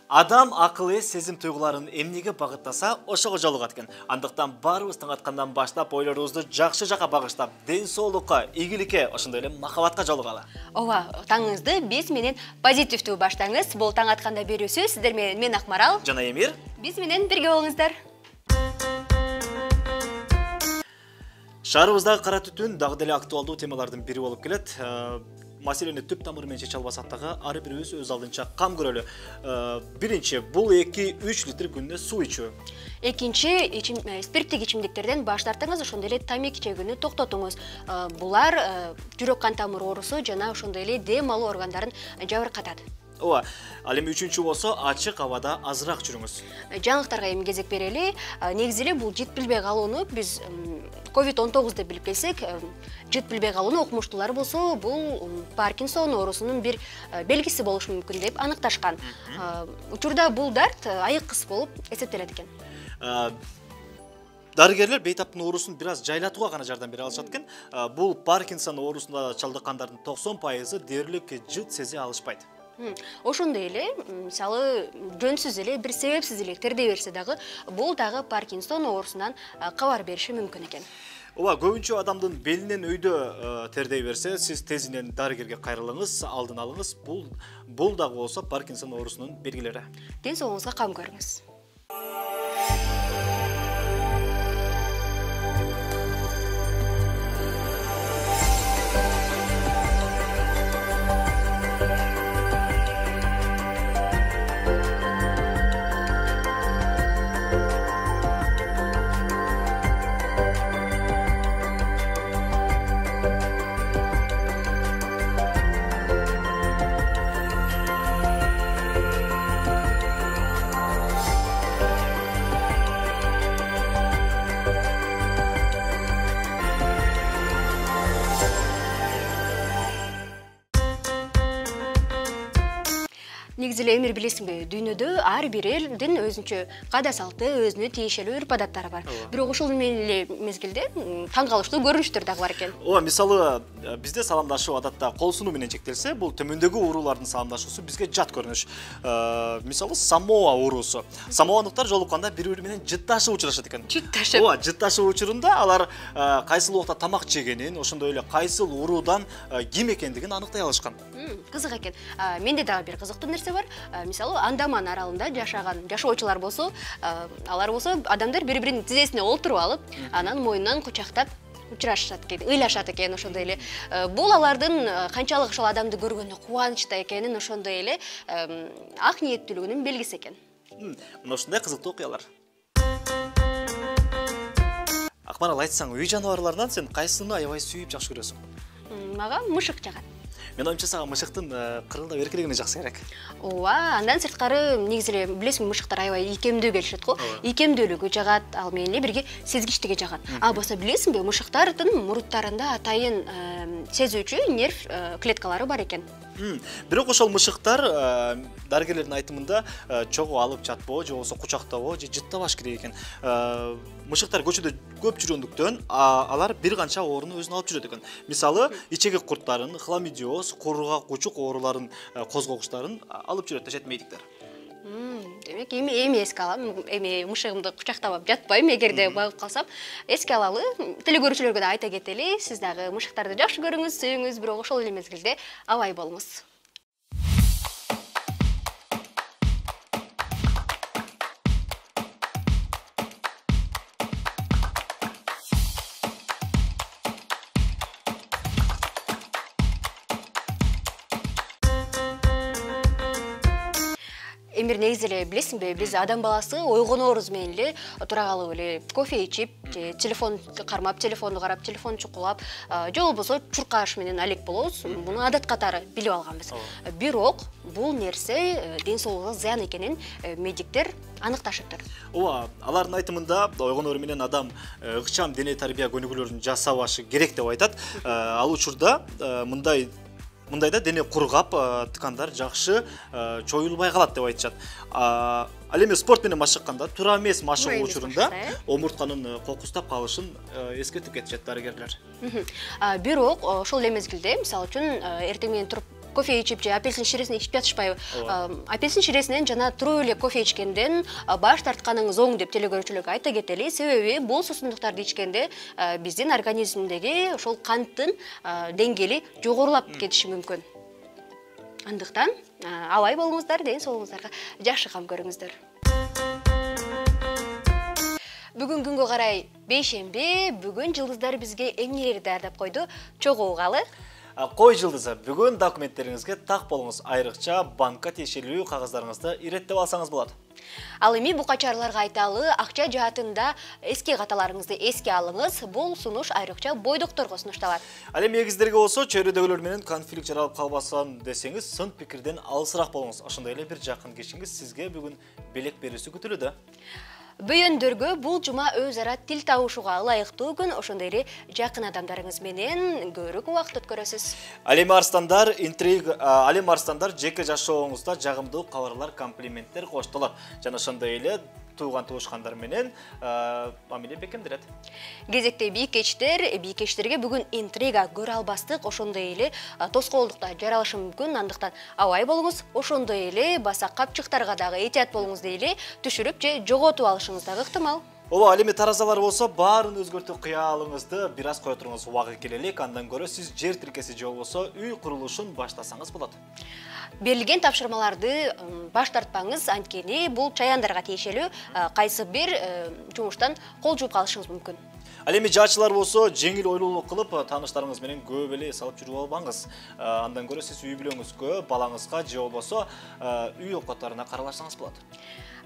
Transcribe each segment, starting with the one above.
Адам акылы сезим туйгуларын эмнеге багыттаса, ошого жолугат экен. Андыктан баарыбыз таң аткандан баштап ойлорубузду жакшы жака багыштап, ден соолукка, ийгиликке, ошондой эле махабатка жолугалы. Ооба, таңыңызды биз менен позитивдүү баштаңыз. Бул таң атканда берүүсү сиздер менен мен Акмарал жана Эмир. Биз менен бирге болуңуздар. Шаарыбыздагы кара түтүн дагы деле актуалдуу темалардын бири болуп келет. Маселени түп тамыры менен чече албасак дагы ар бирибиз өз алдынча кам көрөлү. Биринчи, бул 2-3 литр күнүнө суу ичүү. Экинчи, спирттик ичимдиктерден баш тартыңыз, ошондой эле тамеки чегүүнү токтотуңуз. Булар жүрөк кан тамыр оорусу жана ошондой эле дем алуу органдарын жабыркатат. Ооба, ал эми үчүнчү болсо ачык абада азыраак жүрүңүз. Жаңылыктарга эми кезек берели. Негизи эле бул жыт билбей калууну биз COVID-19 деп билип келсек, жыт билбей калууну окумуштуулар болсо, бул Паркинсон оорусунун бир белгиси болушу мүмкүн деп аныкташкан. Учурда бул дарт айыккыс болуп эсептелет экен. Дарыгерлер бейтаптын оорусун бир аз жайлатууга гана жардам бере алышат экен. Бул Паркинсон оорусуна чалдыккандардын 90% дээрлик жыт сезе алышпайт. Ошондой эле, мисалы, жөнсүз эле бир себепсиз эле тердей берсе дагы, бул дагы Паркинсон оорусунан кабар бериши мүмкүн экен. Ооба, көбүнчө адамдын белинен өйдө тердей берсе, сиз тезинен дарыгерге кайрылыңыз, алдын алыңыз. Бул дагы болсо Паркинсон оорусунун белгилери. Ден соолугуңузга кам көрүңүз. Негизи эле Эмир билесиңби, дүйнөдө ар бир элдин өзүнчө каада салты, өзүнө тиешелүү үрп-адаттары бар. Бирок ошол эле мезгилде таң калыштуу көрүнүштөр дагы бар экен. Ооба, мисалы, бизде саламдашуу адатта кол сунуу менен чектелсе, бул төмөндөгү уруулардын саламдашуусу бизге жат көрүнүш. Мисалы, Самоа уруусу. Самоандыктар жолукканда бири-бири менен жытташып учурашат экен. Жытташып. Ооба, жытташуу учурунда алар кайсыл убакта тамак жегенин, ошондой эле кайсыл уруудан ким экендигин аныктай алышкан. Кызык экен. Менде дагы бир кызыктуу нерсе бар. Мисалы, Андаман аралында жашоочулар болсо, алар болсо адамдар бири-биринин тизесине олтуруп алып, анан мойнунан кучактап учурашат экен, ыйлашат экен ошондой эле. Бул алардын канчалык ошол адамды көргөндө кубанычта экенин, ошондой эле ак ниеттүүлүгүнүн белгиси экен. Мына ушундай кызыктуу окуялар. Акмарал, айтсаң, үй жаныбарларынан сен кайсыны аябай сүйүп жакшы көрөсүң? Мага мышык жагат. Мен оюмча сага мышыктын кырылдап эркелегени жакшы керек. Ооба, андан сырткары негизи эле билесиңби, мышыктар аябай ийкемдүү келишет го. Ийкемдүүлүгү жагат, ал менен эле бирге сезгичтиги жагат. Болсо билесиңби, мышыктардын муруттарында атайын сезүүчү нерв клеткалары бар экен. Бирок ошол мышыктар дарыгерлердин айтымында чогуу алып жатпоо, же болбосо кучактабоо, же жыттабаш керек экен. Мышыктар көчөдө көп жүргөндүктөн алар бир канча ооруну өзүнө алып жүрөт экен. Мисалы, ичеги курттарын, хламидиоз, кургак кучук ооруларын козгогучтарын алып жүрөт да жетмейдиктер. Демек, эми эске алам. Эми мышыгымды кучактап жатпайм, эгерде багып калсам. Эске алалы. Телекөрүүчүлөргө да айта кетели, сиз дагы мышыктарды жакшы көрүңүз, сүйүңүз, бирок ошол эле мезгилде абай болуңуз. Эмир, негизи эле билесиңби, биз адам баласы ойгоноорубуз менен эле тура калып эле кофе ичип, телефон кармап, телефонду карап, телефон чукулап, же болбосо чуркаш менен алек болобуз. Муну адат катары билип алганбыз. Бирок бул нерсе ден соолугуга зыян экенин медиктер аныкташыптыр. Ооба, алардын айтымында ойгоноору менен адам ыкчам дене тарбия көнүгүүлөрүн жасабашы керек деп айтат. Ал учурда мындайда дене кургап, ткандар жакшы чоюлбай калат деп айтышат. Ал эми спорт менен машыкканда, туура эмес машыгуу учурунда омуртканын кокустап калышын эскертип кетишет дарыгерлер. Бирок ошол эле мезгилде, мисалы үчүн, эртең менен туруп кофе ичип же апельсин ширесин ичип жатышпайбы. Апельсин ширесинен жана туруп эле кофе ичкенден баш тартканыңыз оң деп телекөрүүчүлөргө айта кетели. Себеби бул суусундуктарды ичкенде биздин организмдеги ошол канттын деңгээли жогорулап кетиши мүмкүн. Андыктан абай болуңуздар, ден соолугуңуздарга жакшы кам көрүңүздөр. Бүгүн күнгө карай бейшемби, бүгүн жылдыздар бизге эмнелерди даярдап койду? Чогуу угалы. Кой жылдызы, бүгүн документтериңизге так болуңуз, айрыкча банкка тиешелүү кагаздарыңызды иреттеп алсаңыз болот. Ал эми бука чараларга айталы, акча жаатында эски каталарыңызды эске алыңыз. Бул сунуш айрыкча бойдокторго сунушталат. Ал эми эгиздерге болсо, чөйрөдөгүлөр менен конфликт жаралып калбасын десеңиз, сын пикирден алысыраак болуңуз. Ошондой эле бир жакын кишиңиз сизге бүгүн белек берүүсү күтүлүүдө. Бүйөндөргө бул жума өз ара тил табышууга ылайыктуу күн, ошондой эле жакын адамдарыңыз менен көбүрөөк убакыт өткөрөсүз. Ал эми арстандар жеке жашооңузда жагымдуу кабарлар, комплименттер коштолот. Жана ошондой эле тууган туушкандар менен мамиле бекемделет. Кезекте бийкечтерге бүгүн интрига көрө албастык, ошондой эле тоскоолдукта жаралышы мүмкүн. Андыктан абай болуңуз, ошондой эле баса капчыктарга дагы этият болуңуз дейли, түшүрүп же жоготуп алышыңыз дагы ыктымал. Ооба, ал эми таразалар болсо, баарын өзгөртүү кыялыңызды бир аз кое туруңуз, убагы келелек. Андан көрө сиз жер тиркеси же болбосо үй курулушун баштасаңыз болот. Берилген тапшырмаларды баш тартпаңыз, анткени бул чаяндарга тиешелүү, кайсы бир жумуштан кол жууп калышыңыз мүмкүн. Ал эми жаачылар болсо, жеңил ойлуулук кылып, тааныштарыңыз менен көп эле салып жүрүп албаңыз. Андан көрө сиз үй бүлөңүзгө, балаңызга же болбосо үй окуттарына каралашсаңыз болот.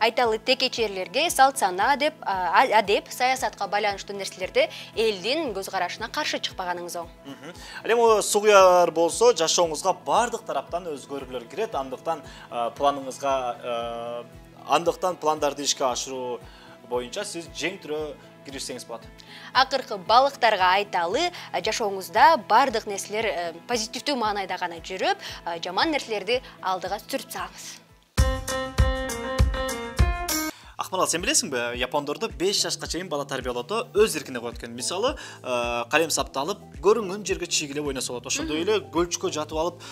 Айталы текечерлерге салт сана деп, адеп, саясатка байланыштуу нерселерди элдин көз карашына каршы чыкпаганыңыз оң. Ал эми сугуяр болсо, жашооңузга бардык тараптан өзгөрүүлөр кирет. Андыктан пландарды ишке ашыруу боюнча сиз жең түрө киришсеңиз болот. Акыркы балыктарга айталы, жашооңузда бардык нерселер позитивдүү маанайда гана жүрүп, жаман нерселерди алдыга сүрүп салыңыз. Акмарал, сен билесиңби, япондордо 5 жашка чейин бала тарбиялоодо өз эркине коет экен. Мисалы, калем сапты алып, көрүнгөн жерге чийгилеп ойносо болот. Ошондой эле көлчкө жатып алып,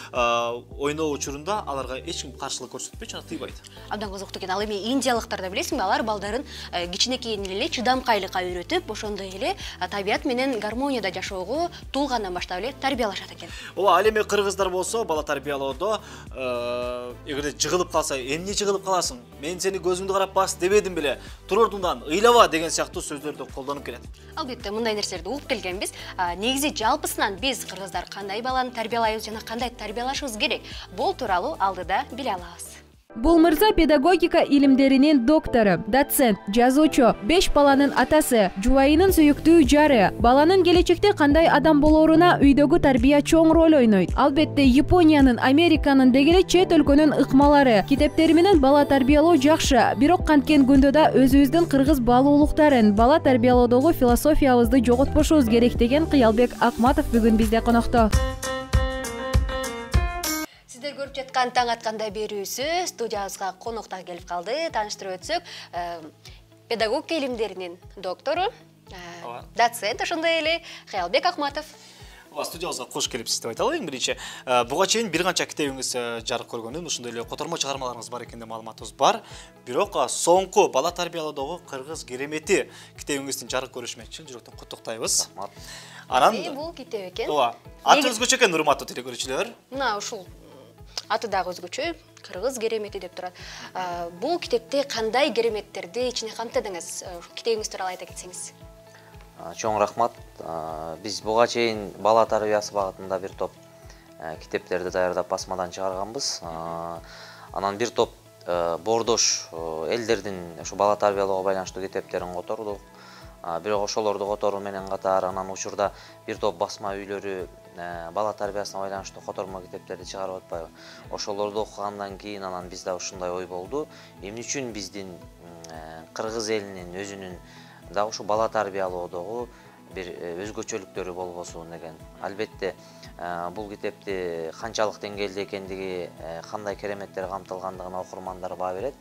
ойноо учурунда аларга эч ким каршылык көрсөтпөй, жана тыйбайт. Абдан кызыктуу экен. Ал эми индиялыктарда билесиңби, алар балдарын кичинекейинен эле чыдамкайлыкка үйрөтүп, ошондой эле табият менен гармонияда жашоого туулгандан баштап эле тарбиялашат экен. Ооба, ал эми кыргыздар болсо, бала тарбиялоодо эгерде жыгылып калса, эмне жыгылып каласың? Мен сени көзүңдү карап бас дебедим беле, тур ордуңдан ыйлаба деген сыяктуу сөздөрдү колдонуп келет. Албетте, мындай нерселерди угуп келгенбиз. Негизи жалпысынан биз кыргыздар кандай баланы тарбиялайбыз жана кандай тарбиялашыбыз керек? Бул тууралуу алдыда биле алабыз. Бул мырза педагогика илимдеринин доктору, доцент, жазуучу, 5 баланын атасы, жубайынын сүйүктүү жары. Баланын келечекте кандай адам болоруна үйдөгү тарбия чоң роль ойнойт. Албетте, Япониянын, Американын дегеле чет өлкөнүн ыкмалары, китептери менен бала тарбиялоо жакшы. Бирок канткен күндө да өзүбүздүн кыргыз баалуулуктарын, бала тарбиялоодогу философиябызды жоготпошубуз керек деген Кыялбек Акматов бүгүн бизде конокто. Сиздер көрүп жаткан таң атканда берүүсү студиябызга конокто келип калды. Тааныштырып өтсөк, педагогика илимдеринин доктору, доцент, ошондой эле Кыялбек Акматов. Студиябызга кош келипсиз деп айталы. Эң биринчи, буга чейин бир канча китебиңиз жарык көргөнүн, ошондой эле котормо чыгармаларыңыз бар экенде маалыматыбыз бар. Бирок соңку бала тарбиялоодогу кыргыз керемети китебиңиздин жарык көрүшүнө чын жүрөктөн куттуктайбыз. Анан бул китеп экен. Ооба. Аты өзгөчө экен, урматтуу телекөрүүчүлөр. Мына ушул аты дагы өзгөчө, кыргыз керемети деп турат. Бул китепте кандай кереметтерди ичине камтыдыңыз? Китебиңиз тууралуу айта кетсеңиз. Чоң рахмат. Биз буга чейин бала тарбиясы багытында бир топ китептерди даярдап басмадан чыгарганбыз. Анан бир топ боордош элдердин ушу бала тарбиялоого байланыштуу китептерин котордук. Бирок ошолорду которуу менен катар анан учурда бир топ басма үйлөрү бала тарбиясына байланыштуу котормо китептерди чыгарып атпайбы. Ошолорду окугандан кийин анан бизде ушундай ой болду. Эмне үчүн биздин кыргыз элинин өзүнүн да ушу бала тарбиялоодогу бир өзгөчөлүктөрү болбосун деген. Албетте, бул китепти канчалык деңгээлде экендиги, кандай кереметтер камтылгандыгына окурмандар баа берет.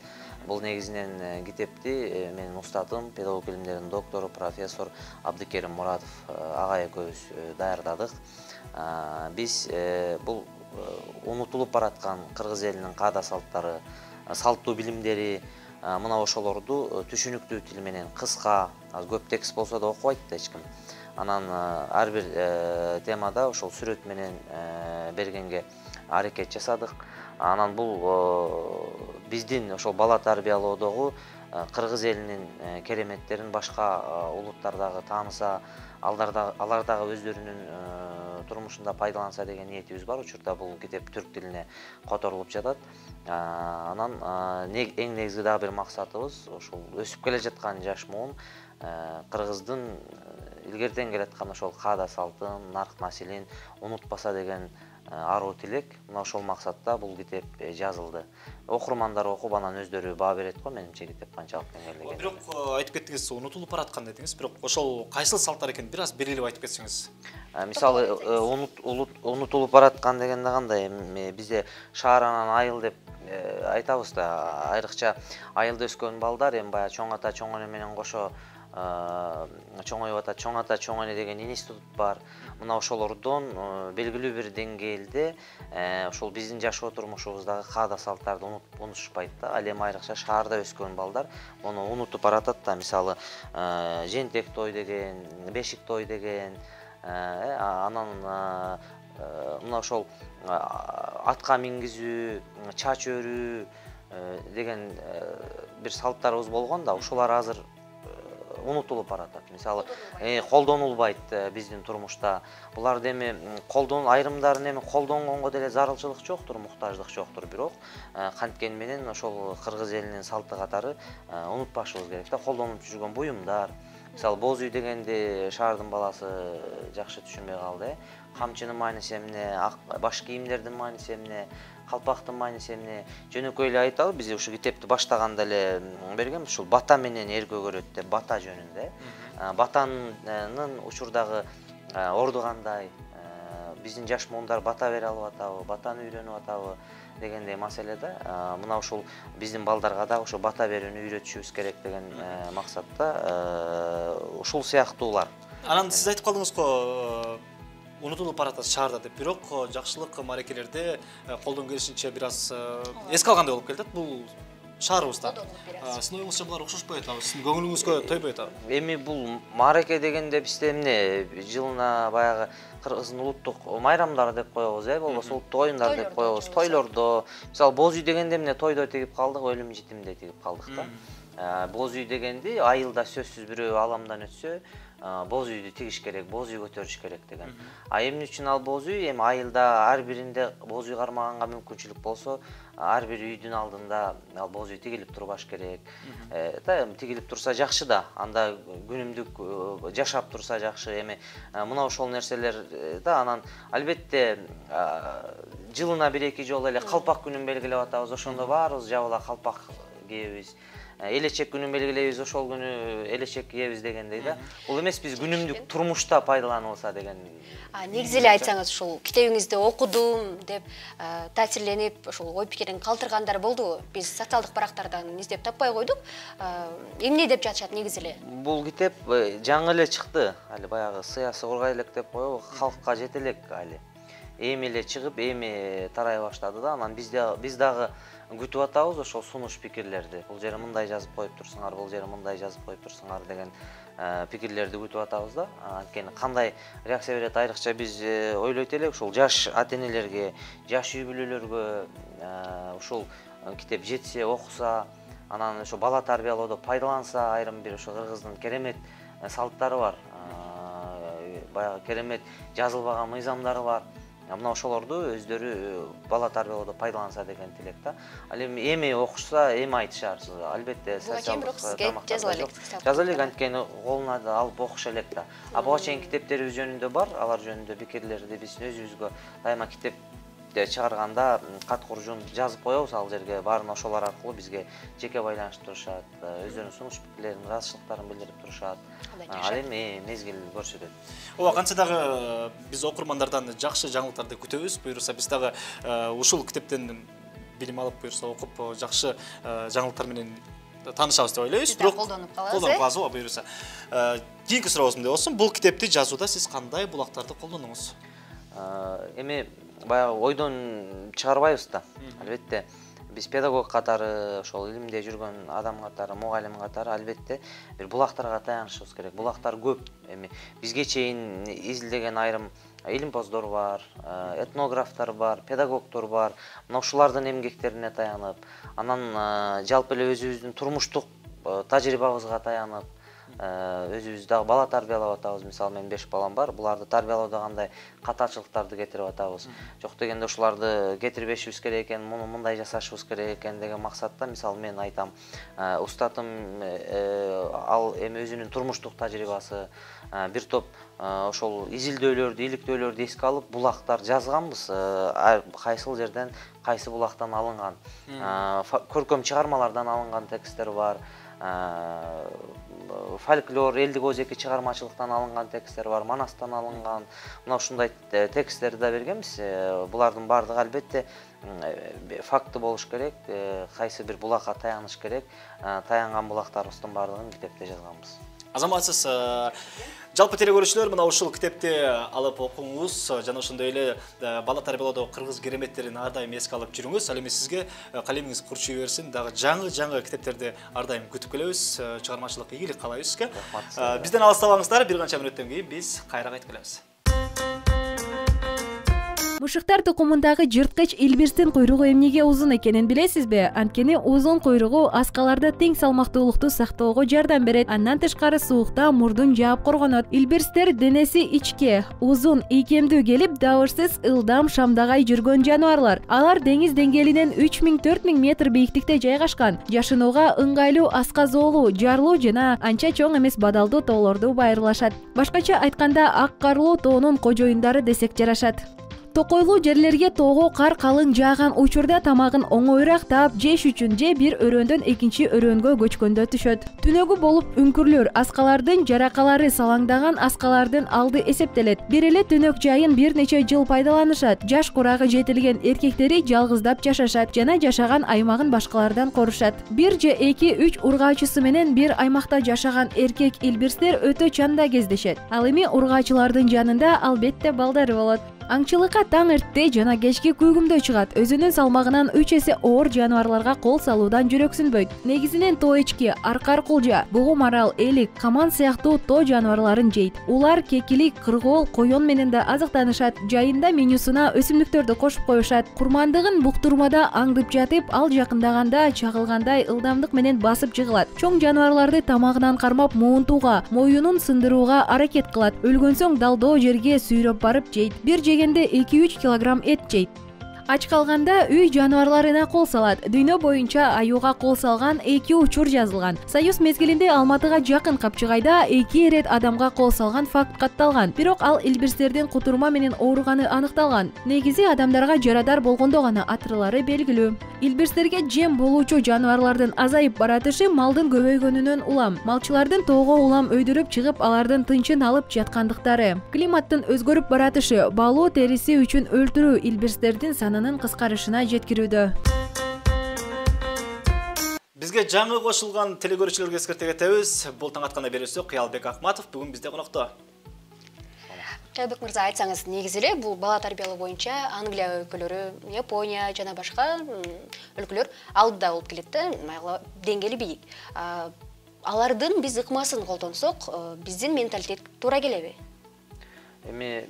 Бул негизинен китепти менин устатым, педагогика илимдеринин доктору, профессор Абдыкерим Муратов ага экөөбүз даярдадык. Биз бул унутулуп бараткан кыргыз элинин каада салттары, салттуу билимдери мына ошолорду түшүнүктүү тил менен кыска, көп текст болсо да окубайт да эч ким. Анан ар бир темада ошол сүрөт менен бергенге аракет жасадык. Анан бул биздин ошол бала тарбиялоодогу кыргыз элинин кереметтерин башка улуттар дагы тааныса, алар дагы өздөрүнүн турмушунда пайдаланса деген ниетибиз бар. Учурда бул китеп түрк тилине которулуп жатат. Анан эң негизги дагы бир максатыбыз ошол өсүп келе жаткан жаш муун кыргыздын илгертен келаткан ошол каада салтын, нарк насилин унутпаса деген аруу тилек. Мына ошол максатта бул китеп жазылды. Окурмандар окуп анан өздөрү баа берет го, менимче китеп канчалык теңгерли. Бирок айтып кеттиңиз, унутулуп бараткан дедиңиз. Бирок ошол кайсыл салттар экенин бир аз белгилеп айтып кетсеңиз. Мисалы унутулуп бараткан дегенде кандай? Бизде шаар анан айыл деп айтабыз да. Айрыкча айылда өскөн балдар эми баягы чоң ата чоң эне менен кошо чоңоюп атат. Чоң ата чоң эне деген институт бар. Мына ошолордон белгилүү бир деңгээлде ошол биздин жашоо турмушубуздагы каада салттарды унутушпайт да. Ал эми айрыкча шаарда өскөн балдар муну унутуп баратат да. Мисалы жентек той деген, бешик той деген, анан мына ошол атка мингизүү, чач өрүү деген бир салттарыбыз болгон да. Ушулар азыр унутулуп баратат. Мисалы колдонулбайт биздин турмушта. Буларды эми айрымдарын эми колдонгонго деле зарылчылык жоктур, муктаждык жоктур, бирок канткени менен ошол кыргыз элинин салты катары унутпашыбыз керек да. Колдонуп жүргөн буюмдар. Мисалы боз үй дегенди шаардын баласы жакшы түшүнбөй калды. Камчынын мааниси эмне, баш кийимдердин мааниси эмне, калпактын мааниси эмне? Жөнөкөй эле айталы, биз ушу китепти баштаганда эле бергенбиз, ушул бата менен эр көгөрөт деп, бата жөнүндө. Батанын учурдагы орду кандай, биздин жаш муундар бата бере алып атабы, батаны үйрөнүп атабы дегендей маселе да. Мына ушул биздин балдарга да ошо бата берүүнү үйрөтүшүбүз керек деген максатта ушул сыяктуулар. Анан сиз айтып калдыңыз го, унутулуп баратат шаарда деп. Бирок жакшылык марекелерде колдон келишинче бир аз эске алгандай болуп келатат. Бул шаарыбызда. Сиздин оюңузча булар окшошпой атабы? Сиздин көңүлүңүзгө тойбой атабы? Эми бул мареке дегенде бизде эмне, жылына баягы кыргыздын улуттук майрамдары деп коебуз, болбосо улуттук оюндар деп коебуз. Тойлордо, мисалы боз үй дегенде эмне, тойдо тигип калдык, өлүм житимде тигип калдык да. Боз үй дегенди айылда сөзсүз бирөө аламдан өтсө, боз үйдү тигиш керек, боз үй көтөрүш керек деген. Эмне үчүн ал боз үй? Эми айылда ар биринде боз үй кармаганга мүмкүнчүлүк болсо, ар бир үйдүн алдында ал боз үй тигилип турбаш керек. Тигилип турса жакшы да, анда күнүмдүк жашап турса жакшы. Эми мына ошол нерселер да, анан албетте жылына 1-2 жолу эле калпак күнүн белгилеп атабыз. Ошондо баарыбыз жабыла калпак кийебиз. Элечек күнүн белгилейбиз, ошол күнү элечек кийебиз дегендей да. Бул эмес, биз күнүмдүк турмушта пайдаланылса деген. Негизи эле айтсаңыз, ушул китебиңизди окудум деп таасирленип, ошол ой пикирин калтыргандар болдубу? Биз социалдык барактардан издеп таппай койдук. Эмне деп жатышат негизи эле? Бул китеп жаңы эле чыкты. Али баягы сыясы кургай элек деп коебу, халкка жете элек али. Эми эле чыгып, эми тарай баштады да. Анан биз дагы күтүп атабыз ошол сунуш пикирлерди. Бул жери мындай жазып коюп турсуңар, бул жери мындай жазып коюп турсуңар деген пикирлерди күтүп атабыз да. Анткени кандай реакция берет, айрыкча биз ойлойт элек, ушул жаш ата-энелерге, жаш үй бүлөлөргө ушул китеп жетсе, окуса, анан ошо бала тарбиялоодо пайдаланса, айрым бир ошо кыргыздын керемет салттары бар. Баягы керемет жазылбаган мыйзамдары бар. Мына ошолорду өздөрү бала тарбиялоодо пайдаланса деген тилек да. Ал эми окушса, эми айтышар. Албетте социалдык тармактарда жаза элек, анткени колуна алып окуша элек да. Буга чейин китептерибиз жөнүндө бар, алар жөнүндө пикирлерди биз өзүбүзгө дайыма китеп чыгарганда кат куржун жазып коебуз, ал жерге баарын ошолор аркылуу бизге жеке байланышып турушат, өздөрүнүн сунуш пикирлерин, ыраазычылыктарын билдирип турушат. Ал эми мезгил көрсөтөт. Ооба, кантсе дагы биз окурмандардан жакшы жаңылыктарды күтөбүз. Буюрса биз дагы ушул китептен билим алып, буюрса окуп, жакшы жаңылыктар менен таанышабыз деп ойлойбуз. Бирок колдонуп калабыз, ооба, буюрса. Кийинки сурообуз мындай болсун. Бул китепти жазууда сиз кандай булактарды колдондуңуз? Эми баягы ойдон чыгарбайбыз да. Албетте биз педагог катары, ошол илимде жүргөн адам катары, мугалим катары албетте бир булактарга таянышыбыз керек. Булактар көп. Эми бизге чейин изилдеген айрым илимпоздор бар, этнографтар бар, педагогдор бар. Мына ушулардын эмгектерине таянып, анан жалпы эле өзүбүздүн турмуштук тажрыйбабызга таянып, өзүбүз дагы бала тарбиялап атабыз. Мисалы мен 5 балам бар. Буларды тарбиялоодо кандай катачылыктарды кетирип атабыз. Жок дегенде ушуларды кетирбешибиз керек экен, муну мындай жасашыбыз керек экен деген максатта, мисалы мен айтам, устатым ал эми өзүнүн турмуштук тажрыйбасы, бир топ ошол изилдөөлөрдү, иликтөөлөрдү эске алып, булактар жазганбыз. Кайсыл жерден, кайсы булактан алынган, көркөм чыгармалардан алынган тексттер бар. Фольклор, элдик өзеки чыгармачылыктан алынган тексттер бар, Манастан алынган. Мына ушундай тексттерди да бергенбиз. Булардын баардыгы албетте факты болуш керек, кайсы бир булакка таяныш керек. Таянган булактарыбыздын баардыгын китепте жазганбыз. Азаматсыз, жалпы телекөрүүчүлөр мына ушул китепти алып окуңуз, жана ошондой эле бала тарбиялоодо кыргыз кереметтерин ар дайым эске алып жүрүңүз. Ал эми сизге калемиңиз курчуй берсин. Дагы жаңы китептерди ар дайым күтүп келебиз. Чыгармачылык ийгилик каалайбыз сизге. Бизден алыстабаңыздар, бир канча мүнөттөн кийин биз кайра кайтып келебиз. Мушуктар тукумундагы жырткыч илбирстин куйругу эмнеге узун экенин билесизби? Анткени узун куйругу аскаларда тең салмактуулукту сактоого жардам берет. Андан тышкары суукта мурдун жаап коргонот. Илбирстер денеси ичке, узун, ийкемдүү келип, дабырсыз, ылдам шамдагай жүргөн жаныбарлар. Алар деңиз деңгээлинен 3000–4000 метр бийиктикте жайгашкан. Жашынууга ыңгайлуу аска-зоолуу, жарлуу жана анча чоң эмес бадалдуу тоолорду байырлашат. Башкача айтканда, ак карлуу тоонун кожоюндары десек жарашат. Токойлуу жерлерге тоого кар калың жааган учурда тамагын оңоюраак таап жеш үчүн же бир өрөөндөн экинчи өрөөнгө көчкөндө түшөт. Түнөгү болуп үңкүрлөр, аскалардын жаракалары салаңдаган аскалардын алды эсептелет. Бир эле түнөк жайын бир нече жыл пайдаланышат. Жаш курагы жетилген эркектери жалгыздап жашашат жана жашаган аймагын башкалардан корушат. Бир же 2–3 ургаачысы менен бир аймакта жашаган эркек илбирстер өтө чанда кездешет. Ал эми ургаачылардын жанында албетте балдары болот. Аңчылыкка таң эртте жана кечки күйгүмдө чыгат. Өзүнүн салмагынан 3 эсе оор жаныбарларга кол салуудан жүрөксүнбөйт. Негизинен тоо эчки, аркар кулжа, бугу марал, элик, каман сыяктуу тоо жаныбарларын жейт. Улар кекилик, кыргоол, коён менен да азыктанышат. Жайында менюсуна өсүмдүктөрдү кошуп коюшат. Курмандыгын буктурмада аңдып жатып, ал жакындаганда чагылгандай ылдамдык менен басып жыгылат. Чоң жаныбарларды тамагынан кармап муунтууга, моюнун сындырууга аракет кылат. Өлгөн соң далдоо жерге сүйрөп барып жейт. Бир жегенде 2–3 килограмм эт жейт. Ач калганда үй жаныбарларына кол салат. Дүйнө боюнча аюуга кол салган 2 учур жазылган. Союз мезгилинде Алматыга жакын Капчыгайда 2 ирет адамга кол салган факт катталган. Бирок ал илбирстердин кутурма менен ооруганы аныкталган. Негизи адамдарга жарадар болгондо гана атырылары белгилүү. Илбирстерге жем болуучу жаныбарлардын азайып баратышы малдын көбөйгөнүнөн улам. Малчылардын тоого улам өйдүрүп чыгып, алардын тынчын алып жаткандыктары. Климаттын өзгөрүп баратышы, балуу териси үчүн өлтүрүү илбирстердин санынын кыскарышына жеткирүүдө. Бизге жаңы кошулган телекөрүүчүлөргө эскерте кетебиз. Бул таң атканда берүүсү Кыялбек Акматов бүгүн бизде конокто. Кыялбек мырза, айтсаңыз, негизи эле бул бала тарбиялоо боюнча Англия өлкөлөрү, Япония жана башка өлкөлөр алдыда болуп келет да, деңгээли бийик. Алардын биз ыкмасын колдонсок, биздин менталитет туура келеби? Эми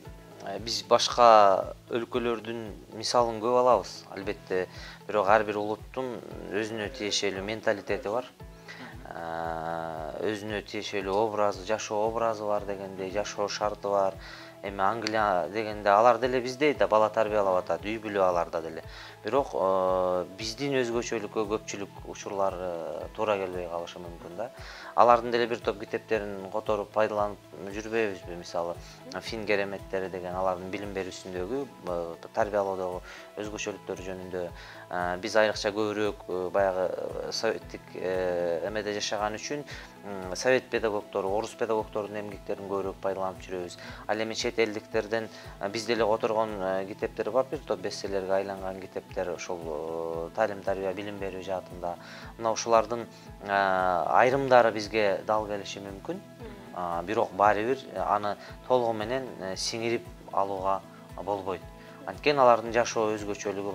биз башка өлкөлөрдүн мисалын көп алабыз. Албетте, бирок ар бир улуттун өзүнө тиешелүү менталитети бар. Өзүнө тиешелүү образы, жашоо образы бар дегендей, жашоо шарты бар. Эми Англия дегенде алар деле биздей да бала тарбиялап атат, үй бүлө аларда деле. Бирок биздин өзгөчөлүккө көпчүлүк учурлар туура келбей калышы мүмкүн да. Алардын деле бир топ китептерин которуп пайдаланып жүрбөйбүзбү? Мисалы, Фин кереметтери деген алардын билим берүүсүндөгү тарбиялоодогу өзгөчөлүктөр жөнүндө биз айрыкча көбүрөөк баягы советтик эмеде жашаган үчүн совет педагогдору, орус педагогдордун эмгектерин көбүрөөк пайдаланып жүрөбүз. Ал эми чет элдиктерден биз деле которгон китептер бар, бир топ бестселлерге айланган китептер ошол талим тарбия билим берүү жаатында. Мына ушулардын айрымдары бизге дал келиши мүмкүн. Бирок баары бир аны толугу менен сиңирип алууга болбойт. Анткени алардын жашоо өзгөчөлүгү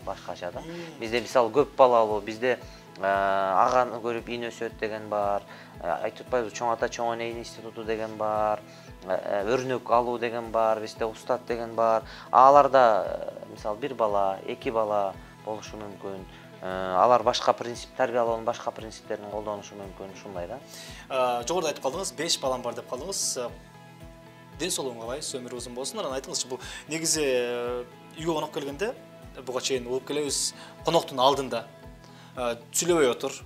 башкача да. Бизде мисалы көп балалуу, бизде аганы көрүп ин өсөт деген бар. Айтып атпайбызбы, чоң ата чоң эне институту деген бар. Өрнөк алуу деген бар, бизде устат деген бар. Аларда мисалы бир бала, эки бала болушу мүмкүн. Алар башка принцип, тарбиялоонун башка принциптерин колдонушу мүмкүн, ушундай да. Жогоруда айтып калдыңыз, 5 балам бар деп калдыңыз. Ден соолугуң калай, өмүр узун болсун. Анан айтыңызчы, бул негизи үйгө конок келгенде, буга чейин угуп келебиз, коноктун алдында сүйлөбөй отур,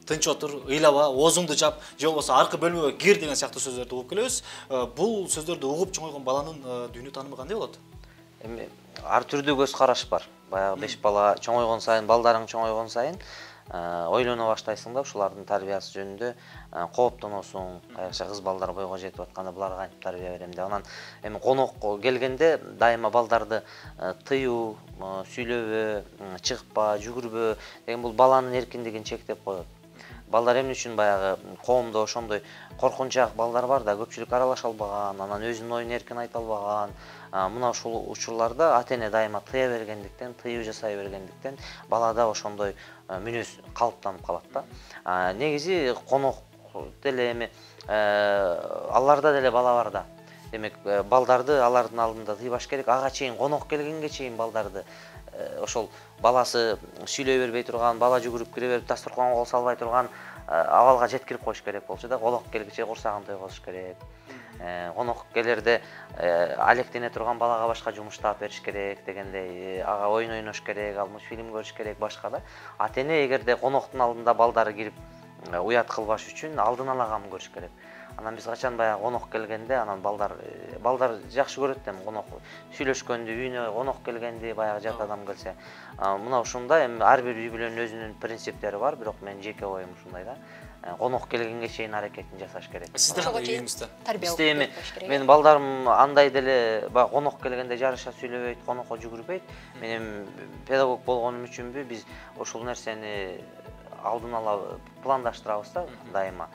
тынч отур, ыйлаба, оозуңду жап, же болбосо аркы бөлмөгө кир деген сыяктуу сөздөрдү угуп келебиз. Бул сөздөрдү угуп чоңойгон баланын дүйнө таанымы кандай болот? Эми ар түрдүү көз караш бар. Баягы 5 бала чоңойгон сайын, балдарың чоңойгон сайын ойлоно баштайсың да, ушулардын тарбиясы жөнүндө кооптоносуң. Кайыкча кыз балдар бойго жетип атканда буларга кантип тарбия берем деп. Анан эми конокко келгенде дайыма балдарды тыюу, сүйлөбө, чыгпа, жүгүрбө деген бул баланын эркиндигин чектеп коет. Балдар эмне үчүн баягы коомдо ошондой коркунчаак балдар бар да, көпчүлүк аралаша албаган, анан өзүнүн оюн эркин айта албаган. Мына ушул учурларда ата-эне дайыма тыя бергендиктен, тыюу жасай бергендиктен балада ошондой мүнөз калыптанып калат да. Негизи конок деле эми аларда деле бала бар да. Демек балдарды алардын алдында тыйбаш керек. Ага чейин конок келгенге чейин балдарды ошол баласы сүйлөй бербей турган, бала жүгүрүп кире берип дасторконго кол салбай турган абалга жеткирип коюш керек болчу да. Конок келгиче курсагын тойгозуш керек. Конок келерде алектене турган балага башка жумуш таап бериш керек дегендей, ага оюн ойнош керек, ал мультфильм көрүш керек, башка да. Ата-эне эгерде коноктун алдында балдары кирип уят кылбаш үчүн алдын ала кам көрүш керек. Анан биз качан баягы конок келгенде, анан балдар жакшы көрөт да, конок сүйлөшкөндү, үйүнө конок келгенди, баягы жат адам келсе. Мына ушундай эми ар бир үй бүлөнүн өзүнүн принциптери бар, бирок менин жеке оюм ушундай да. Конок келгенге чейин аракетин жасаш керек. Сизде кандай үйүңүздө? Бизде эми менин балдарым андай деле баягы конок келгенде жарыша сүйлөбөйт, конокко жүгүрбөйт. Мен эми педагог болгонум үчүнбү, биз ушул нерсени алдын ала пландаштырабыз да дайыма.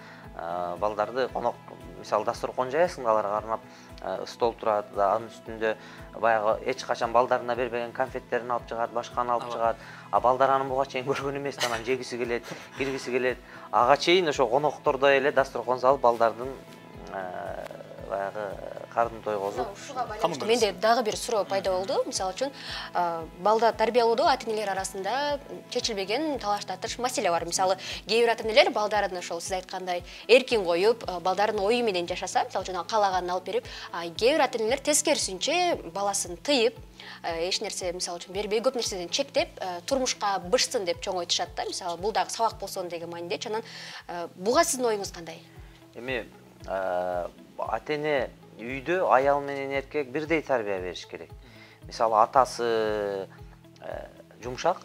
Балдарды конок, мисалы дасторкон жаясың, аларга арнап стол турат, анын үстүндө баягы эч качан балдарына бербеген конфеттерин алып чыгат, башканы алып чыгат. Балдар аны буга чейин көргөн эмес, анан жегиси келет, киргиси келет. Ага чейин ошо коноктордой эле дасторкон салып балдардын баягы кардын тойгозуп. Менде дагы бир суроо пайда болду. Мисалы үчүн, балда тарбиялоодо ата-энелер арасында чечилбеген талаш тартыш маселе бар. Мисалы, кээ бир ата-энелер балдарын ошол сиз айткандай эркин коюп, балдардын ою менен жашаса, мисалы үчүн каалаганын алып берип, кээ бир ата-энелер тескерисинче баласын тыйып, эч нерсе мисалы үчүн бербей, көп нерседен чектеп, турмушка бышсын деп чоңойтушат да. Мисалы, бул дагы сабак болсун деген маанидечи. Анан буга сиздин оюңуз кандай? Эми ата-эне үйдө аял менен эркек бирдей тарбия бериш керек. Мисалы, атасы жумшак,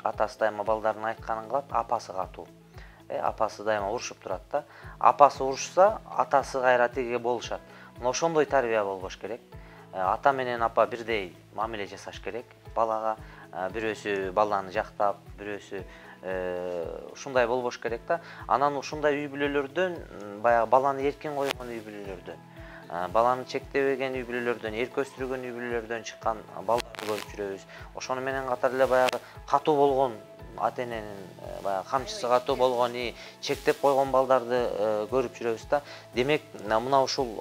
атасы дайыма балдардын айтканын кылат, апасы катуу. Апасы дайыма урушуп турат да. Апасы урушса, атасы кайра тиге болушат. Мына ошондой тарбия болбош керек. Ата менен апа бирдей мамиле жасаш керек балага. Бирөөсү баланы жактап, бирөөсү ушундай болбош керек да. Анан ушундай үй бүлөлөрдөн, баягы баланы эркин койгон үй бүлөлөрдөн, баланы чектебеген үй бүлөлөрдөн, эрк өстүргөн үй бүлөлөрдөн чыккан балдарды көрүп жүрөбүз. Ошону менен катар эле баягы катуу болгон ата-эненин баягы камчысы катуу болгон, чектеп койгон балдарды көрүп жүрөбүз да. Демек, мына ушул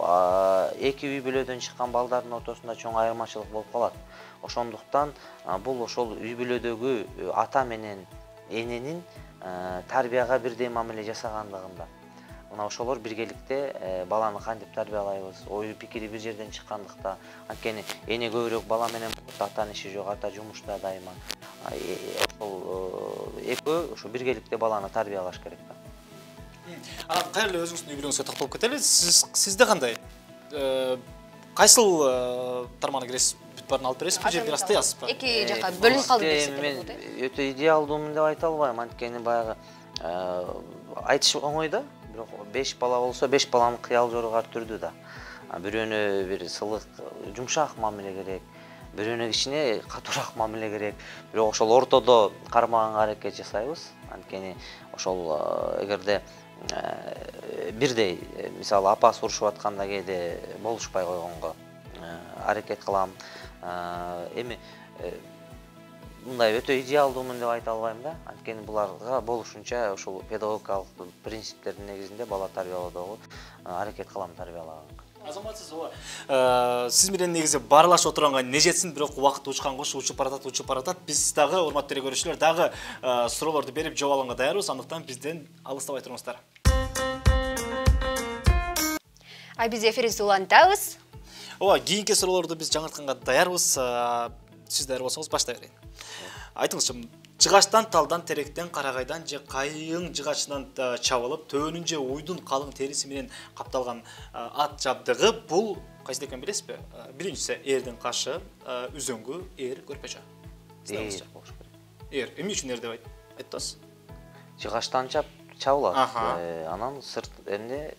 эки үй бүлөдөн чыккан балдардын ортосунда чоң айырмачылык болуп калат. Ошондуктан бул ошол үй бүлөдөгү ата менен эненин тарбияга бирдей мамиле жасагандыгында. Мына ошолор биргеликте баланы кантип тарбиялайбыз, ою пикири бир жерден чыккандыкта. Анткени эне көбүрөөк бала менен болот, атанын иши жок, ата жумушта дайыма. Ошол экөө ошо биргеликте баланы тарбиялаш керек да. Анан кайра эле өзүңүздүн үй бүлөңүзгө токтолуп кетели. Сизде кандай? Кайсыл тармагына киресиз? Бүт баарын алып бересизби, же бир аз тыясызбы? Эки жака бөлүнүп калды десек мен өтө идеалдуумун деп айта албайм. Анткени баягы айтыш оңой да. Бирок 5 бала болсо, 5 баланын кыял жоругу ар түрдүү да. Бирөөнө бир сылык, жумшак мамиле керек, бирөөнө кичине катуураак мамиле керек. Бирок ошол ортодо кармаганга аракет жасайбыз. Анткени ошол эгерде бирдей, мисалы, апасы урушуп атканда кээде болушпай койгонго аракет кылам. Эми мындай өтө идеалдуумун деп айта албайм да. Анткени буларга болушунча ушул педагогикалык принциптердин негизинде бала тарбиялоодогу аракет кылам тарбиялаганга. Азаматсыз сиз менен негизи баарлашып отурганга не жетсин, бирок убакыт учкан кош учуп баратат. Биз дагы урматтуу көрүүчүлөр дагы суроолорду берип жооп алганга даярбыз. Андыктан бизден алыстабай туруңуздар. Биз эфирибизди улантабыз. Кийинки суроолорду биз жаңыртканга даярбыз. Сиз даяр болсоңуз баштай берейин. Айтыңызчы, жыгачтан, талдан, теректен, карагайдан же кайың жыгачынан чабылып, төөнүн же уйдун калың териси менен капталган ат жабдыгы бул кайсы экенин билесизби? Биринчиси эрдин кашы, үзөңгү, эр, көрпөчө. Эр, эмне үчүн эр деп айтасыз? Жыгачтан чабылат. Анан сырт эмне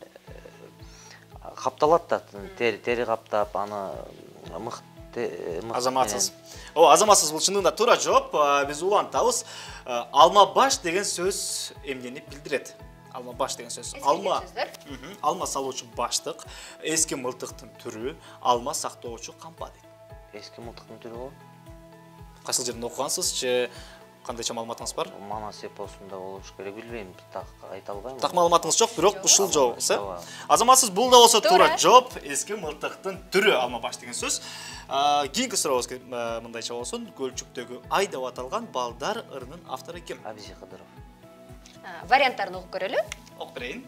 капталат да, тери каптап, аны мыкты. Азаматсыз. Азаматсыз бул чындыгында туура жооп. Биз улантабыз. Алма баш деген сөз эмнени билдирет? Алма баш деген сөз. Алма салуучу баштык, эски мылтыктын түрү, алма сактоочу кампа дейт. Эски мылтыктын түрү болот? Кайсыл жерден окугансыз же кандайча маалыматыңыз бар? Манас эпосунда болуш керек, билбейм, так айта албайм. Так маалыматыңыз жок, бирок ушул жообуңуз, Азаматсыз бул да болсо туура жооп. Эски мылтыктын түрү алма баш деген сөз. Кийинки сурообуз мындайча болсун. Көлчүктөгү ай деп аталган балдар ырынын автору ким? Абизи Кыдыров. Варианттарын окуп көрөлү. Окуп берейин.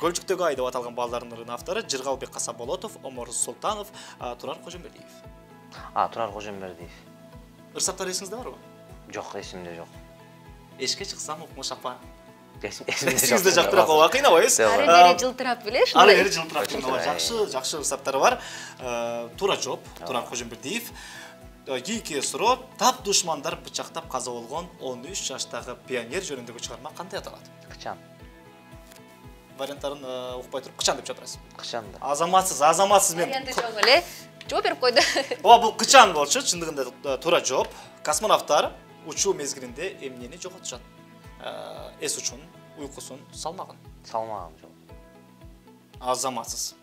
Көлчүктөгү ай деп аталган балдардын ырынын автору Жыргалбек Касаболотов, Омор Султанов, Турар Кожомбердиев. Турар Кожомбердиев. Ырсаптар эсиңизде барбы? Жок, эсимде жок. Эшке чыксам укмуш апа. Эсимде жок, бирок ооба кыйнабайбыз. Ары бери жылтырап беле, ушундай. Ары бери жылтырап кыйнабай. Жакшы ырсаптары бар. Туура жооп, Турар Кожомбердиев. Кийинки суроо, тап душмандар бычактап каза болгон 13 жаштагы пионер жөнүндөгү чыгарма кандай аталат? Кычан. Варианттарын укпай туруп кычан деп жатырсыз? Кычан. Азаматсыз мен. Варианты чоң эле. Жооп берип койду. Бул кычан болчу, чындыгында туура жооп. Космонавттар учуу мезгилинде эмнени жоготушат? Эс учун, уйкусун, салмагын. Салмагын жок. Азаматсыз.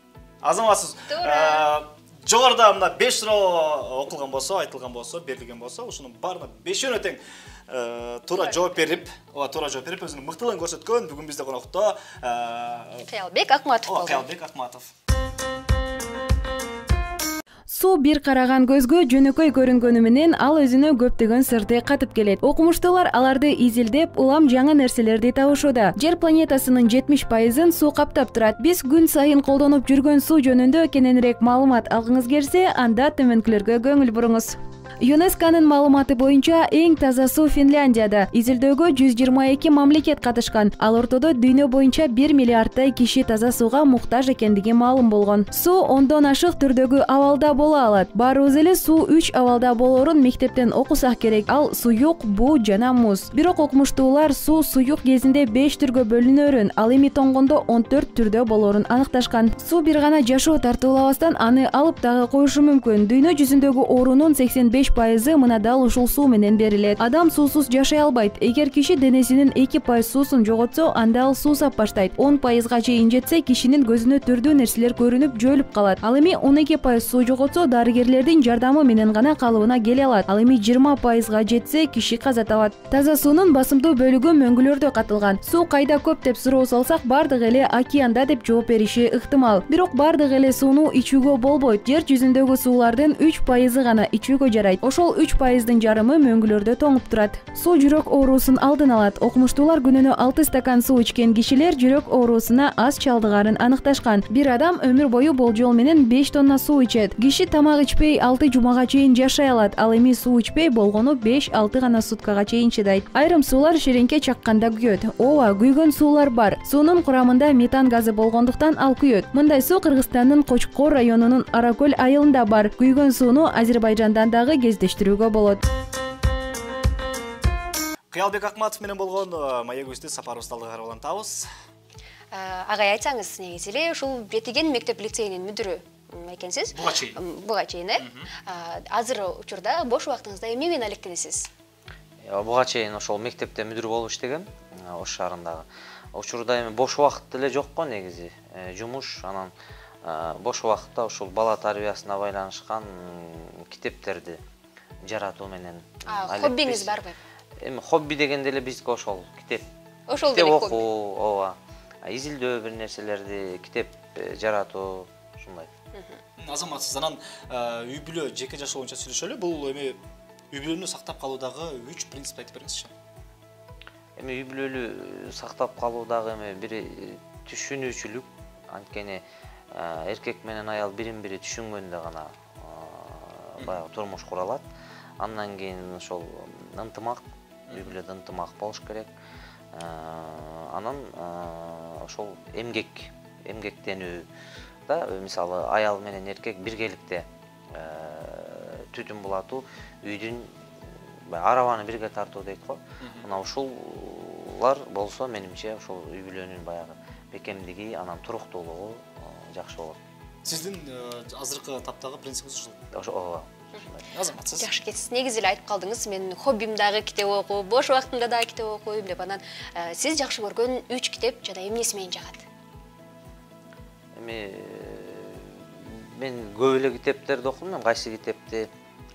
Туура. Жогоруда мына 5 суроо окулган болсо, айтылган болсо, берилген болсо, ушунун баарына 5-өө тең туура жооп берип, өзүнүн мыктылыгын көрсөткөн бүгүн бизде конокто Кыялбек Акматов болду. Кыялбек Акматов. Суу бир караган көзгө жөнөкөй көрүнгөнү менен ал өзүнө көптөгөн сырды катып келет. Окумуштуулар аларды изилдеп, улам жаңы нерселерди табышууда. Жер планетасынын 70%-ын суу каптап турат. Биз күн сайын колдонуп жүргөн суу жөнүндө кененирээк маалымат алгыңыз келсе, анда төмөнкүлөргө көңүл буруңуз. ЮНЕСКОнун маалыматы боюнча эң таза суу Финляндияда. Изилдөөгө 122 мамлекет катышкан. Ал ортодо дүйнө боюнча 1 миллиардтай киши таза сууга муктаж экендиги маалым болгон. Суу ондон ашык түрдөгү абалда боло алат. Баарыбыз эле суу 3 абалда болоорун мектептен окусак керек. Ал суюк, буу жана муз. Бирок окумуштуулар суу суюк кезинде 5 түргө бөлүнөрүн, ал эми тоңгондо 14 түрдө болоорун аныкташкан. Суу бир гана жашоо тартуулабастан аны алып дагы коюшу мүмкүн. Дүйнө жүзүндөгү оорунун 85% мына дал ушул суу менен берилет. Адам суусуз жашай албайт. Эгер киши денесинин 2% суусун жоготсо, анда ал суусап баштайт. 10%га чейин жетсе, кишинин көзүнө түрдүү нерселер көрүнүп, жөлүп калат. Ал эми 12% суу жоготсо, дарыгерлердин жардамы менен гана калыбына келе алат. Ал эми 20%га жетсе, киши каза табат. Таза суунун басымдуу бөлүгү мөңгүлөрдө катылган. Суу кайда көп деп суроо салсак, бардыгы эле океанда деп жооп бериши ыктымал. Бирок бардыгы эле сууну ичүүгө болбойт. Жер жүзүндөгү суулардын 3% гана ичүүгө жарайт. Ошол 3%-дын жарымы мөңгүлөрдө тоңуп турат. Суу жүрөк оорусун алдын алат. Окумуштуулар күнүнө 6 стакан суу ичкен кишилер жүрөк оорусуна аз чалдыгарын аныкташкан. Бир адам өмүр бою болжол менен 5 тонна суу ичет. Киши тамак ичпей 6 жумага чейин жашай алат. Ал эми суу ичпей болгону 5-6 гана суткага чейин чыдайт. Айрым суулар шереңке чакканда күйөт. Ооба, күйгөн суулар бар. Суунун курамында метан газы болгондуктан ал күйөт. Мындай суу Кыргызстандын Кочкор районунун Аракөл айылында бар. Күйгөн сууну Азербайжандан дагы кездештирүүгө болот. Кыялбек Акматов менен болгон маегибизди сапарыбызды алга карап улантабыз. Агай, айтсаңыз, негизи эле ушул Бетиген мектеп лицейинин мүдүрү экенсиз. Буга чейин, азыр учурда бош убактыңызда эмне менен алектенесиз? Буга чейин ошол мектепте мүдүр болуп иштегем, Ош шаарындагы. Учурда эми бош убакыт эле жок го негизи. Жумуш, анан бош убакытта ушул бала тарбиясына байланышкан китептерди жаратуу менен хоббиңиз барбы? Эми хобби дегенде эле бизге ошол китеп Ошол деле хобби. окуу, ооба. Изилдөө бир нерселерди, китеп жаратуу ушундай. Азаматсыз анан үй бүлө жеке жашоо боюнча сүйлөшөлү. Бул эми үй бүлөнү сактап калуудагы 3 принцип айтып бериңизчи. Эми үй бүлөлү сактап калуудагы эми бири түшүнүүчүлүк, анткени эркек менен аял бирин-бири түшүнгөндө гана баягы турмуш куралат. Андан кийин ошол ынтымак, үй бүлөдө ынтымак болуш керек. Анан ошол эмгектенүү да, мисалы аял менен эркек биргеликте түтүн булатуу, үйдүн арабаны бирге тартуу дейт го. Мына ушулар болсо менимче ошол үй бүлөнүн баягы бекемдиги, анан туруктуулугу жакшы болот. Сиздин азыркы таптагы принципиңиз ушул. Ооба. Азаматсыз. Жакшы кетсиз. Негизи эле айтып калдыңыз, мен хоббим дагы китеп окуу, бош убактымда дагы китеп окуйм деп. Анан сиз жакшы көргөн 3 китеп жана эмнеси менен жагат? Эми мен көп эле китептерди окудум. Кайсы китепти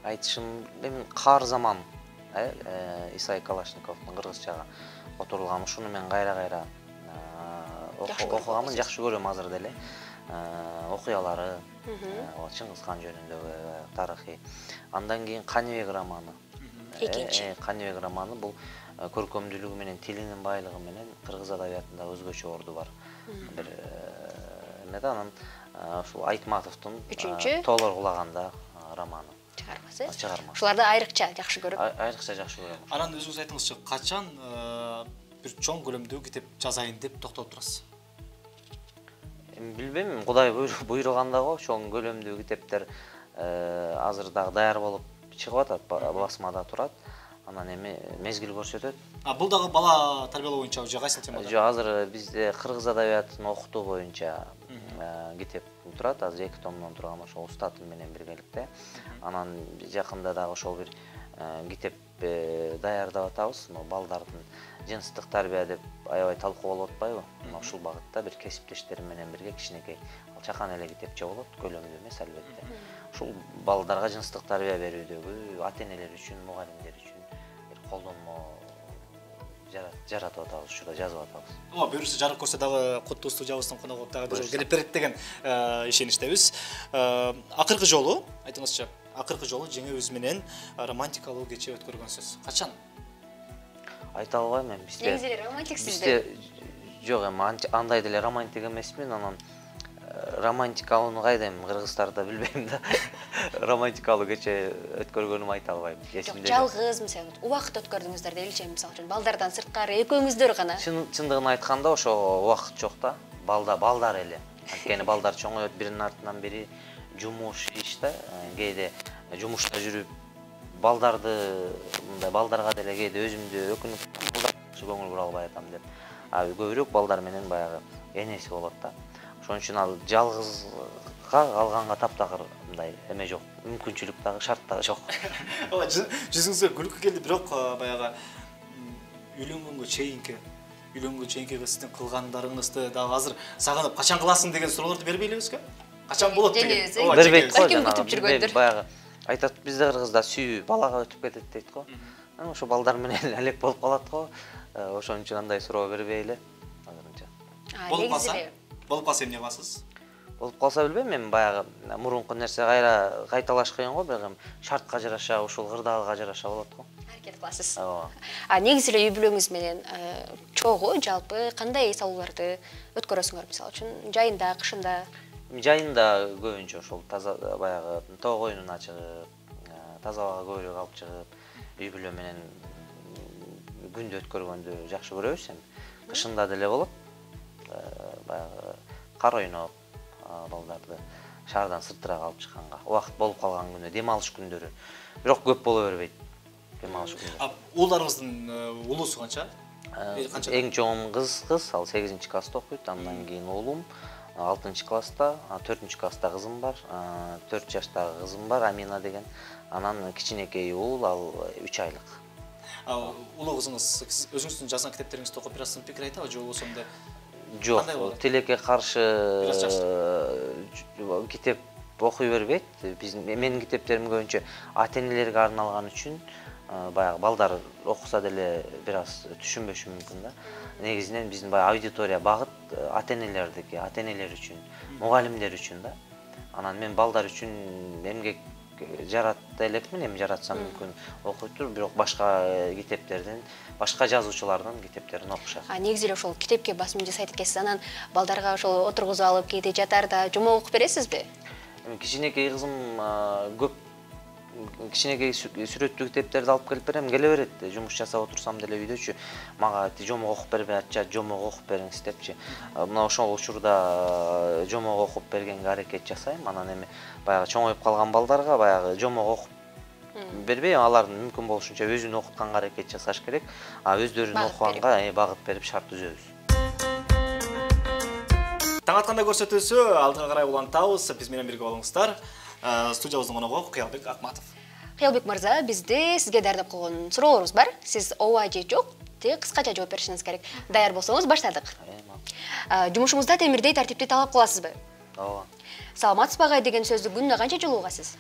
айтышым, эми Каар заман, Исай Калашниковдун кыргызчага отурулган, ушуну мен кайра-кайра окуганмын, жакшы көрөм азыр деле. Окуялары, Чыңгыз хан жөнүндөгү тарыхый. Андан кийин Каныбек романы. Экинчи. Каныбек романы бул көркөмдүүлүгү менен, тилинин байлыгы менен кыргыз адабиятында өзгөчө орду бар. Бир эмеде анан ушул Айтматовдун Тоолор кулаганда романы. Чыгармасы. Ушуларды айрыкча жакшы көрөм. Айрыкча жакшы көрөм. Анан өзүңүз айтыңызчы, качан бир чоң көлөмдүү китеп жазайын деп токтоп турасыз? Билбейм, Кудай буйруганда го, чоң көлөмдүү китептер азыр дагы даяр болуп чыгып атат, басмада турат. Анан эми мезгил көрсөтөт. Бул дагы бала тарбиялоо боюнча же кайсыл темада? Жок, азыр бизде кыргыз адабиятын окутуу боюнча китеп турат, азыр 2 томдон турган ошол уста тил менен биргеликте. Анан жакында дагы ошол бир китеп даярдап атабыз. Балдардын жыныстык тарбия деп аябай талкуу болуп атпайбы? Ушул багытта бир кесиптештерим менен бирге кичинекей чакан эле китепче болот, көлөмдүү эмес албетте. Ушул балдарга жыныстык тарбия берүүдөгү ата-энелер үчүн, мугалимдер үчүн бир колдонмо жаратып атабыз, ушуда жазып атабыз. Буюрса жарык көрсө дагы куттуусту жабыстын коногу болуп дагы бир жолу келип берет деген ишеничтебиз. Акыркы жолу, айтыңызчы, акыркы жолу жеңебиз менен романтикалуу кече өткөргөнсүз. Качан? Айта албайм мен. Негизи эле романтиксиздер. Жок, эми андай деле романтик эмесмин, анан романтикалууну кайда эми кыргыздарда билбейм да. Романтикалуу кече өткөргөнүмү айта албайм. Жок, жалгыз мисалы убакыт өткөрдүңүздөр деличи, мисалы үчүн балдардан сырткары экөөңүздөр гана. Чындыгын айтканда ошо убакыт жок да. Балдар эле. Анткени балдар чоңойот, биринин артынан бири жумуш, иш да. Кээде жумушта жүрүп балдарды мындай балдарга деле кээде өзүмдү өкүнүп көңүл бура албай атам деп. Көбүрөөк балдар менен баягы энеси болот да. Ошон үчүн ал жалгызга калганга таптакыр мындай эме жок, мүмкүнчүлүк дагы, шарт дагы жок. Жүзүңүзгө күлкү келди, бирок баягы үйлөнгөнгө чейинки сиздин кылгандарыңызды дагы азыр сагынып качан кыласың деген суроолорду бербей элебизби? Качан болот деген? Бербейт го, балким күтүп жүргөндүр. Баягы айтат, бизде кыргызда сүйүү балага өтүп кетет дейт го. Ошо балдар менен алек болуп калат го. Ошон үчүн андай суроо бербей эле азырынча. Болуп калса эмне кыласыз? Болуп калса билбейм, мен баягы мурунку нерсе кайталаш кыйын го, бирок шартка жараша, ушул кырдаалга жараша болот го. Аракет кыласыз. Ооба. Негизи эле үй бүлөңүз менен чогуу жалпы кандай эс алууларды өткөрөсүңөр, мисалы үчүн жайында, кышында? Жайында көбүнчө ошол таза баягы тоо коюнуна чыгып, таза абага көбүрөөк алып чыгып, үй бүлө менен күндү өткөргөндү жакшы көрөбүз эми. Кышында деле болот. Баягы кар ойноп, балдарды шаардан сыртыраак алып чыкканга, убакыт болуп калган күндө, дем алыш күндөрү. Бирок көп боло бербейт. Дем алыш күндөрү. Уулдарыңыздын улуусу канча? Эң чоңум кыз, ал 8-класста окуйт, андан кийин уулум 6-класста, 4-класста кызым бар, 4 жаштагы кызым бар, Амина деген. Анан кичинекей уул, ал 3 айлык. Улуу кызыңыз өзүңүздүн жазган китептериңизди окуп бир аз пикир айтабы, же болбосо Жок, Кандай болот? тилекке каршы Бирок китеп окуй бербейт. Менин китептерим көбүнчө ата-энелерге арналган үчүн баягы балдар окуса деле бир аз түшүнбөшү мүмкүн да. Негизинен биздин баягы аудитория багыт ата-энелердики, ата-энелер үчүн, мугалимдер үчүн да. Анан мен балдар үчүн эмгек жарата элекмин, эми жаратсам мүмкүн окуйтур, бирок башка китептерден, башка жазуучулардын китептерин окушат. Негизи эле ошол китепке басым жасайт экенсиз, анан балдарга ошол отургузуп алып кээде жатарда жумок окуп бересизби? Кичинекей кызым көп кичинекей сүрөттүү китептерди алып келип берем, келе берет. Жумуш жасап отурсам деле үйдөчү мага жомок окуп бербей атчат, жомок окуп бериңиз депчи. Мына ошол учурда жомок окуп бергенге аракет жасайм. Анан эми баягы чоңоюп калган балдарга баягы жомок окуп бербей, алардын мүмкүн болушунча өзүн окутканга аракет жасаш керек. Өздөрүн окуганга багыт берип шарт түзөбүз. Таң атканда көрсөтүүсү алдыга карай улантабыз. Биз менен бирге болуңуздар. Студиябыздын коногу Кыялбек Акматов. Кыялбек мырза, бизде сизге даярдап койгон суроолорубуз бар. Сиз ооба же жок, тек кыскача жооп беришиңиз керек. Даяр болсоңуз баштадык. Жумушуңузда темирдей тартипти талап кыласызбы? Ооба. Саламатсызбы агай деген сөздү күнүнө канча жолу угасыз?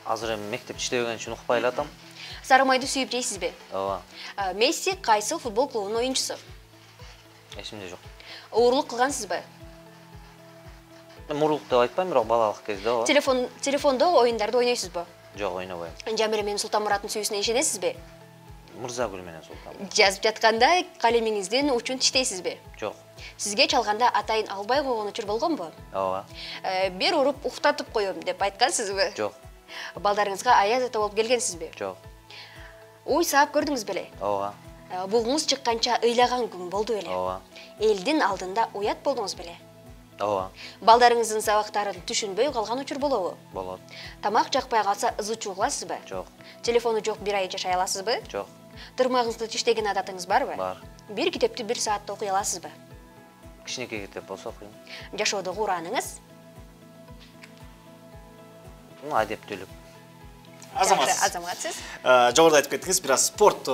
Азыр эми мектепте иштебеген үчүн укпай элатам. Сары майды сүйүп жейсизби? Ооба. Месси кайсы футбол клубунун оюнчусу? Эсимде жок. Оорлук кылгансызбы? Мурлук деп айтпайм, бирок балалык кезде ооба. Телефондо оюндарды ойнойсузбу? Жок, ойнобойм. Жамире менен Султанмураттын сүйүүсүнө ишенесизби? Мырзагүл менен Султан. Жазып жатканда калемиңиздин учун тиштейсизби? Жок. Сизге чалганда атайын албай койгон учур болгонбу? Ооба. Бир уруп уктатып коем деп айткансызбы? Жок. Балдарыңызга аяз ата болуп келгенсизби? Жок. Уй саап көрдүңүз беле? Ооба. Бугуңуз чыкканча ыйлаган күн болду беле? Ооба. Элдин алдында уят болдуңуз беле? Ооба. Балдарыңыздын сабактарын түшүнбөй калган учур болобу? Болот. Тамак жакпай калса ызычуу кыласызбы? Жок. Телефону жок бир ай жашай аласызбы? Жок. Тырмагыңызды тиштеген адатыңыз барбы? Бар. Бир китепти бир саатта окуй аласызбы? Кичинекей китеп болсо окуйм. Жашоодогу урааныңыз? Адептүүлүк. Азаматсыз. Жогоруда айтып кеттиңиз, бир аз спорт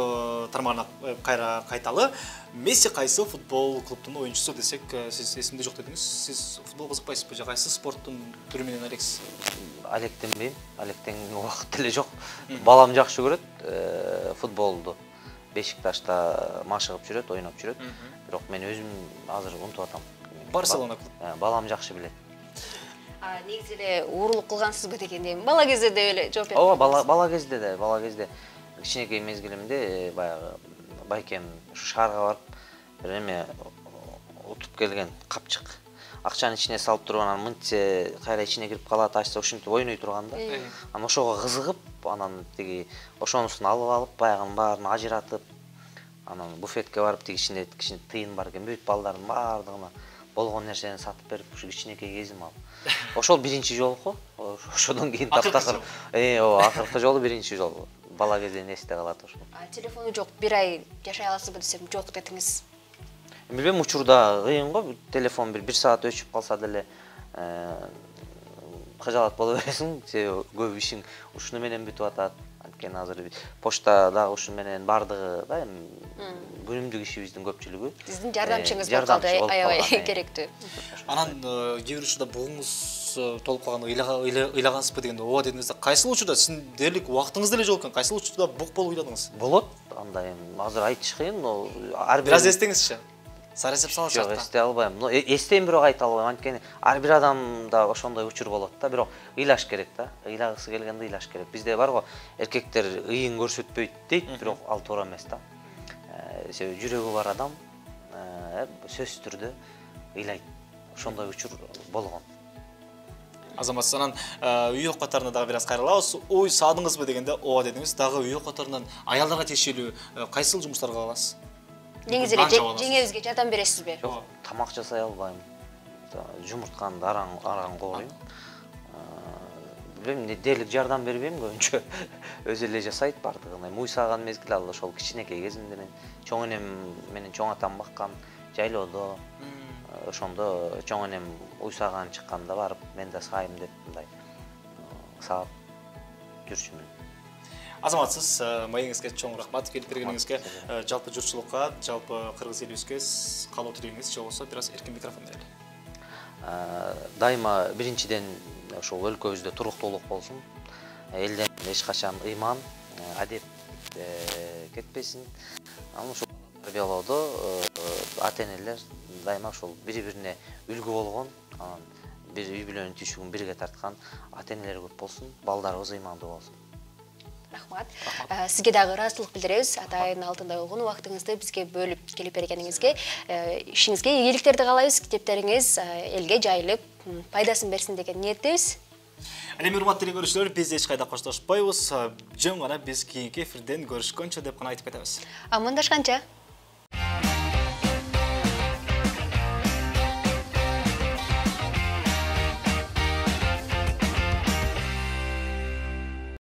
тармагына кайра кайталы. Месси кайсы футбол клубунун оюнчусу десек, сиз эсимде жок дедиңиз. Сиз футбол кызыкпайсызбы же кайсы спорттун түрү менен алексиз? Алектенбейм. Алектенген убакыт деле жок. Балам жакшы көрөт футболду. Бешикташта машыгып жүрөт, ойноп жүрөт. Бирок мен өзүм азыр унутуп атам. Барселона клуб. Балам жакшы билет. Негизи эле уурлук кылгансызбы дегенде, бала кезде деп эле жооп бердиңиз. Ооба, бала кезде кичинекей мезгилимде баягы байкем шаарга барып бир эме утуп келген капчык. Акчанын ичине салып туруп анан мынтсе кайра ичине кирип калат, ачса ушинтип ойной турганда. Анан ошого кызыгып, анан тиги ошонусун алып баягынын баарын ажыратып, анан буфетке барып тиги ичинде кичине тыйын бар экен, бүт балдардын баардыгына болгон нерсени сатып берип, ушу кичинекей кезим ал. Ошол биринчи жолку. Ошодон кийин таптакыр. Ооба, акыркы жолу биринчи жол. Бала кезден эсте калат ошол. Телефону жок, бир ай жашай аласызбы десем, жок дедиңиз. Билбейм, учурда кыйын го, телефон бир саат өчүп калса деле кыжалат боло бересиң, себеби көп ишиң ушуну менен бүтүп атат. Анткени азыр почта дагы ушуну менен бардыгы да эми күнүмдүк ишибиздин көпчүлүгү. Сиздин жардамчыңыз болуп калды, аябай керектүү. Анан кээ бир учурда бугуңуз толуп калганда ыйлагансызбы дегенде ооба дедиңиз. Кайсыл учурда сиздин дээрлик убактыңыз деле жок экен, кайсыл учурда бук болуп ыйладыңыз? Болот, андай эми азыр айтыш кыйын, бир аз эстеңизчи. Сары эсеп салып жок, эстей албайм. Эстейм, бирок айта албайм, анткени ар бир адамда ошондой учур болот да, бирок ыйлаш керек да. Ыйлагысы келгенде ыйлаш керек. Бизде бар го, эркектер ыйын көрсөтпөйт дейт, бирок ал туура эмес да. Себеби жүрөгү бар адам сөзсүз түрдө ыйлайт. Ошондой учур болгон. Азамат, анан үй катарына дагы бир аз кайрылабыз. Ой, саадыңызбы дегенде ооба дедиңиз. Дагы үй катарынан аялдарга тиешелүү кайсыл жумуштарга каласыз? Негизи эле жеңебизге жардам бересизби? Жок, тамак жасай албайм. Жумуртканды аран кооруйм. Билбейм, дээрлик жардам бербейм көбүнчө. Өзү эле жасайт бардыгын. Уй сааган мезгил ал ошол кичинекей кезимде мен чоң энем менен чоң атам баккан жайлоодо. Ошондо чоң энем уй сааган чыкканда барып мен да саайм деп мындай саап жүрчүмүн. Азаматсыз маеңізге чоң рахмат келіп бергеніңізге, жалпы жұртшылыққа, жалпы қырғыз елімізге қалау тілегіңіз же болса біраз еркін микрофон берели. Дайыма биринчиден ошол өлкөбүздө туруктуулук болсун. Элден эч качан ыйман, адеп кетпесин. Анан ошол тарбиялоодо ата-энелер дайыма ошол бири-бирине үлгү болгон, анан бир үй бүлөнүн түйшүгүн бирге тарткан ата-энелер көп болсун, балдарыбыз ыймандуу болсун. Рахмат. Сізге дағы ыраазычылык билдиребиз. Атайын алтындай болгон убактыңызды бизге бөлүп келип бергениңизге, ишиңизге ийгиликтерди каалайбыз. Китептериңиз элге жайылып, пайдасын берсин деген ниеттебиз. Эми урматтуу телекөрүүчүлөр, биз эч кайда коштошпойбуз. Жөн гана биз кийинки эфирден көрүшкөнчө деп гана айтып кетебиз. Амандашканча.